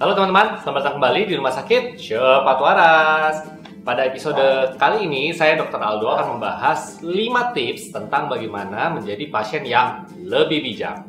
Halo teman-teman, selamat datang kembali di Rumah Sakit Cepat Waras. Pada episode kali ini, saya Dr. Aldo akan membahas 5 tips tentang bagaimana menjadi pasien yang lebih bijak.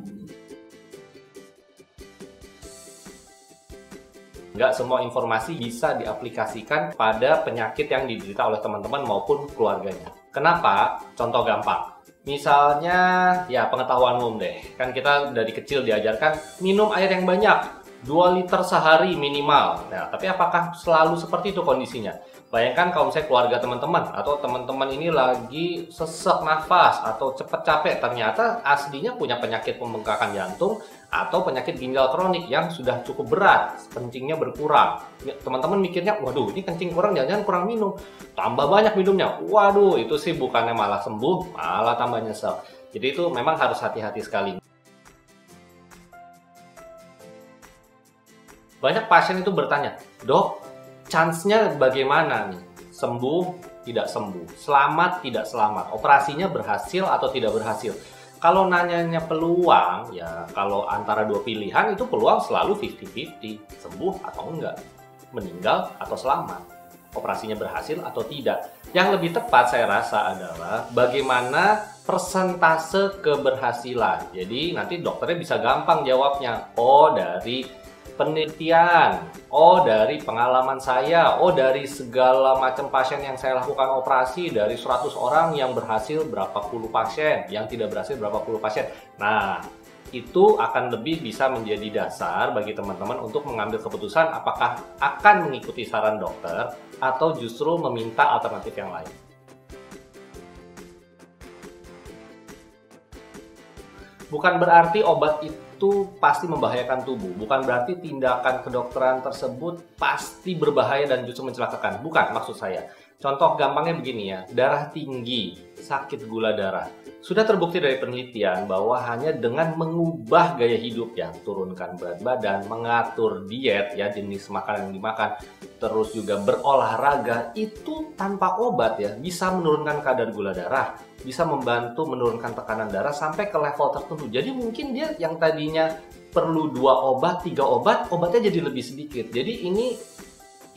Nggak semua informasi bisa diaplikasikan pada penyakit yang diderita oleh teman-teman maupun keluarganya. Kenapa? Contoh gampang. Misalnya, ya pengetahuan umum deh. Kan kita dari kecil diajarkan minum air yang banyak. 2 liter sehari minimal. Nah, tapi apakah selalu seperti itu kondisinya? Bayangkan kalau misalnya keluarga teman-teman atau teman-teman ini lagi sesak nafas atau cepat capek, ternyata aslinya punya penyakit pembengkakan jantung atau penyakit ginjal kronik yang sudah cukup berat, kencingnya berkurang. Teman-teman mikirnya, waduh ini kencing kurang, jangan-jangan kurang minum. Tambah banyak minumnya. Waduh, itu sih bukannya malah sembuh, malah tambah nyesek. Jadi itu memang harus hati-hati sekali. Banyak pasien itu bertanya, dok, chance-nya bagaimana nih? Sembuh, tidak sembuh, selamat, tidak selamat, operasinya berhasil atau tidak berhasil? Kalau nanyanya peluang, ya kalau antara dua pilihan itu peluang selalu 50-50, sembuh atau enggak, meninggal atau selamat, operasinya berhasil atau tidak. Yang lebih tepat saya rasa adalah bagaimana persentase keberhasilan. Jadi nanti dokternya bisa gampang jawabnya, oh dari penelitian, oh dari pengalaman saya, oh dari segala macam pasien yang saya lakukan operasi, dari 100 orang yang berhasil berapa puluh pasien, yang tidak berhasil berapa puluh pasien. Nah, itu akan lebih bisa menjadi dasar bagi teman-teman untuk mengambil keputusan apakah akan mengikuti saran dokter atau justru meminta alternatif yang lain. Bukan berarti obat itu pasti membahayakan tubuh. Bukan berarti tindakan kedokteran tersebut pasti berbahaya dan justru mencelakakan. Bukan maksud saya. Contoh gampangnya begini ya, darah tinggi, sakit gula darah. Sudah terbukti dari penelitian bahwa hanya dengan mengubah gaya hidup ya, turunkan berat badan, mengatur diet ya, jenis makanan yang dimakan, terus juga berolahraga, itu tanpa obat ya, bisa menurunkan kadar gula darah, bisa membantu menurunkan tekanan darah sampai ke level tertentu. Jadi mungkin dia yang tadinya perlu 2 obat, 3 obat, obatnya jadi lebih sedikit. Jadi ini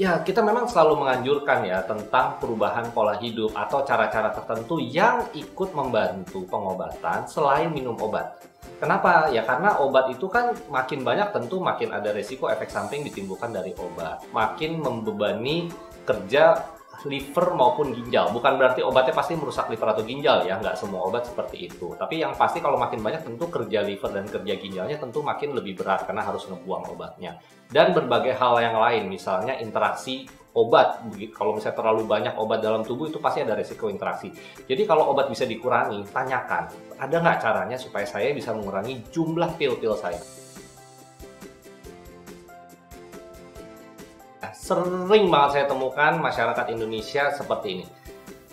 ya, kita memang selalu menganjurkan ya tentang perubahan pola hidup atau cara-cara tertentu yang ikut membantu pengobatan selain minum obat. Kenapa? Ya karena obat itu kan makin banyak tentu makin ada resiko efek samping ditimbulkan dari obat. Makin membebani kerja liver maupun ginjal. Bukan berarti obatnya pasti merusak liver atau ginjal ya, nggak semua obat seperti itu. Tapi yang pasti kalau makin banyak tentu kerja liver dan kerja ginjalnya tentu makin lebih berat karena harus ngebuang obatnya. Dan berbagai hal yang lain, misalnya interaksi obat. Kalau misalnya terlalu banyak obat dalam tubuh itu pasti ada resiko interaksi. Jadi kalau obat bisa dikurangi, tanyakan, ada nggak caranya supaya saya bisa mengurangi jumlah pil-pil saya? Sering banget saya temukan masyarakat Indonesia seperti ini.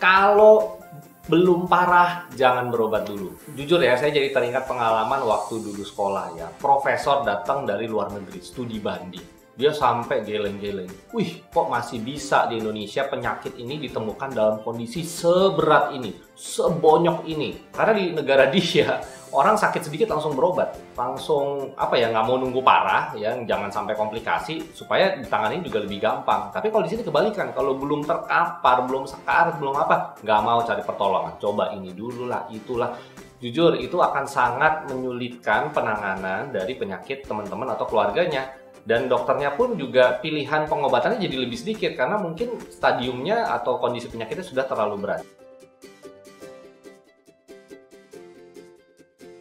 Kalau belum parah, jangan berobat dulu. Jujur ya, saya jadi teringat pengalaman waktu dulu sekolah ya. Profesor datang dari luar negeri, studi banding. Dia sampai geleng-geleng. Wih, kok masih bisa di Indonesia penyakit ini ditemukan dalam kondisi seberat ini, sebonyok ini. Karena di negara dia, orang sakit sedikit langsung berobat. Langsung, nggak mau nunggu parah, ya, jangan sampai komplikasi, supaya ditangani juga lebih gampang. Tapi kalau di sini kebalikan, kalau belum terkapar, belum sekarat, belum nggak mau cari pertolongan. Coba ini dulu lah, itulah. Jujur, itu akan sangat menyulitkan penanganan dari penyakit teman-teman atau keluarganya. Dan dokternya pun juga pilihan pengobatannya jadi lebih sedikit karena mungkin stadiumnya atau kondisi penyakitnya sudah terlalu berat.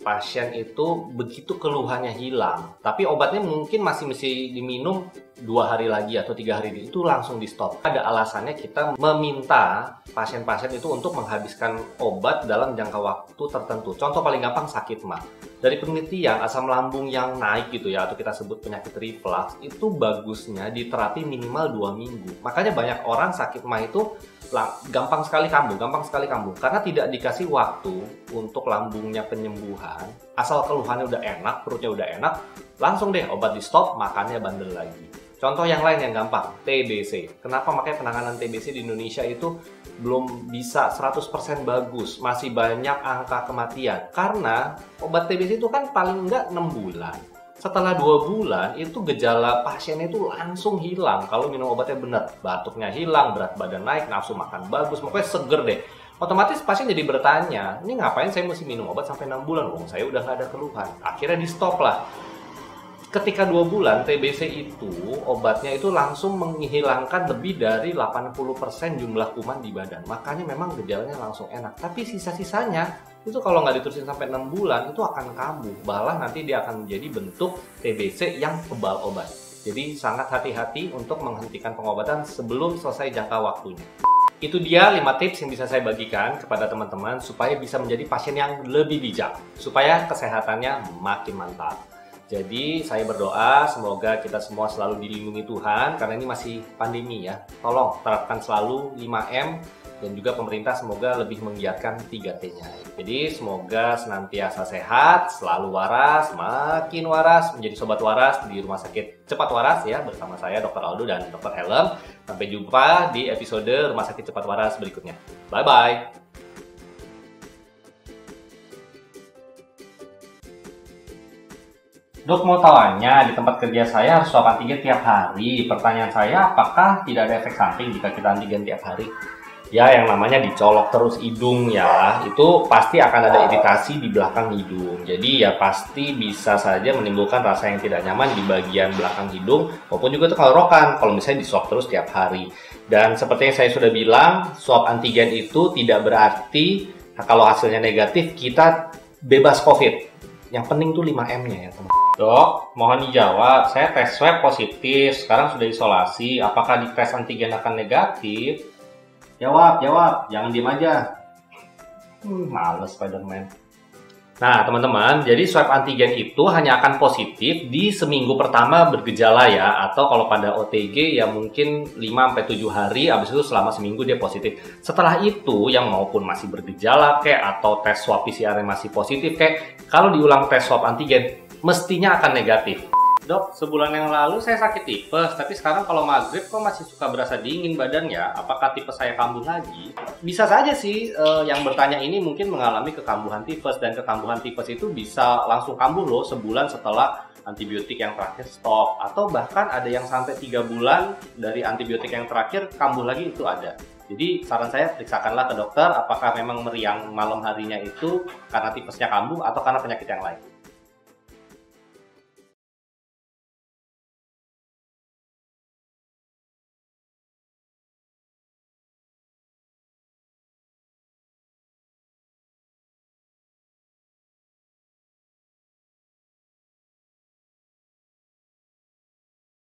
Pasien itu begitu keluhannya hilang, tapi obatnya mungkin masih diminum 2 hari lagi atau 3 hari itu langsung di stop. Ada alasannya kita meminta pasien-pasien itu untuk menghabiskan obat dalam jangka waktu tertentu. Contoh paling gampang sakit mah. Dari penelitian asam lambung yang naik gitu ya, atau kita sebut penyakit reflux, itu bagusnya diterapi minimal 2 minggu. Makanya banyak orang sakit mah itu gampang sekali kambuh karena tidak dikasih waktu untuk lambungnya penyembuhan. Asal keluhannya udah enak, perutnya udah enak, langsung deh obat di stop, makannya bandel lagi. Contoh yang lain yang gampang, TBC. Kenapa makanya penanganan TBC di Indonesia itu belum bisa 100% bagus, masih banyak angka kematian? Karena obat TBC itu kan paling enggak 6 bulan. Setelah 2 bulan, itu gejala pasiennya itu langsung hilang kalau minum obatnya benar. Batuknya hilang, berat badan naik, nafsu makan bagus, pokoknya seger deh. Otomatis pasien jadi bertanya, ini ngapain saya mesti minum obat sampai 6 bulan? Saya udah nggak ada keluhan. Akhirnya di stop lah. Ketika 2 bulan, TBC itu obatnya itu langsung menghilangkan lebih dari 80% jumlah kuman di badan. Makanya memang gejalanya langsung enak. Tapi sisa-sisanya itu kalau nggak diterusin sampai 6 bulan itu akan kambuh. Bahkan nanti dia akan menjadi bentuk TBC yang kebal obat. Jadi sangat hati-hati untuk menghentikan pengobatan sebelum selesai jangka waktunya. Itu dia 5 tips yang bisa saya bagikan kepada teman-teman supaya bisa menjadi pasien yang lebih bijak. Supaya kesehatannya makin mantap. Jadi saya berdoa semoga kita semua selalu dilindungi Tuhan karena ini masih pandemi ya. Tolong terapkan selalu 5M dan juga pemerintah semoga lebih menggiatkan 3T-nya. Jadi semoga senantiasa sehat, selalu waras, makin waras, menjadi sobat waras di Rumah Sakit Cepat Waras ya bersama saya Dr. Aldo dan Dr. Helm. Sampai jumpa di episode Rumah Sakit Cepat Waras berikutnya. Bye-bye! Dok, mau tanya, di tempat kerja saya harus swab antigen tiap hari. Pertanyaan saya, apakah tidak ada efek samping jika kita antigen tiap hari? Ya, yang namanya dicolok terus hidung ya, itu pasti akan ada iritasi di belakang hidung. Jadi ya pasti bisa saja menimbulkan rasa yang tidak nyaman di bagian belakang hidung, maupun juga tenggorokan kalau misalnya di swab terus tiap hari. Dan seperti yang saya sudah bilang, swab antigen itu tidak berarti kalau hasilnya negatif kita bebas COVID. Yang penting tuh 5M-nya ya teman. Dok, mohon dijawab, saya tes swab positif, sekarang sudah isolasi, apakah di tes antigen akan negatif? Jawab, jangan diem aja. Males Spiderman. Nah teman-teman, jadi swab antigen itu hanya akan positif di seminggu pertama bergejala ya, atau kalau pada OTG ya mungkin 5-7 hari, habis itu selama seminggu dia positif. Setelah itu yang maupun masih bergejala kayak atau tes swab PCR yang masih positif kayak, kalau diulang tes swab antigen mestinya akan negatif. Dok, sebulan yang lalu saya sakit tipes, tapi sekarang kalau maghrib kok masih suka berasa dingin badannya. Apakah tipes saya kambuh lagi? Bisa saja sih yang bertanya ini mungkin mengalami kekambuhan tipes, dan kekambuhan tipes itu bisa langsung kambuh loh sebulan setelah antibiotik yang terakhir stop. Atau bahkan ada yang sampai 3 bulan dari antibiotik yang terakhir kambuh lagi itu ada. Jadi saran saya periksakanlah ke dokter apakah memang meriang malam harinya itu karena tipesnya kambuh atau karena penyakit yang lain.